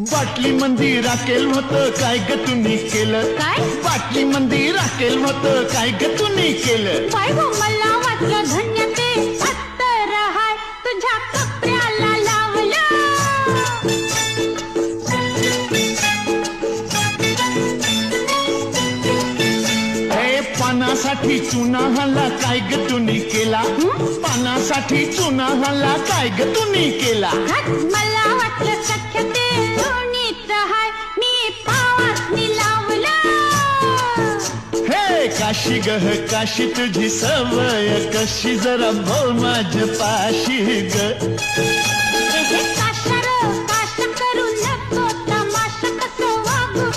बाटली मंदी राखेल होतं काय ग तुम्ही केलं काय? बाटली मंदी राखेल होतं काय ग तुम्ही केलं बाय गो मला वाटलं धन्य ते अत्तर हाय तुझ्या कपड्याला लावलं हे पानासाठी चुना हल्ला काय ग तुम्ही केला पानासाठी चुना हल्ला काय ग तुम्ही केला हात मला वाटलं सख्य ते लोणीत हाय मी पावासनी लावलं हे काशी गह काशी तुझी सवय कशी जरा बोल माझ्या पाशी ग हे काशार काश करू नको तमाशा कसं वागू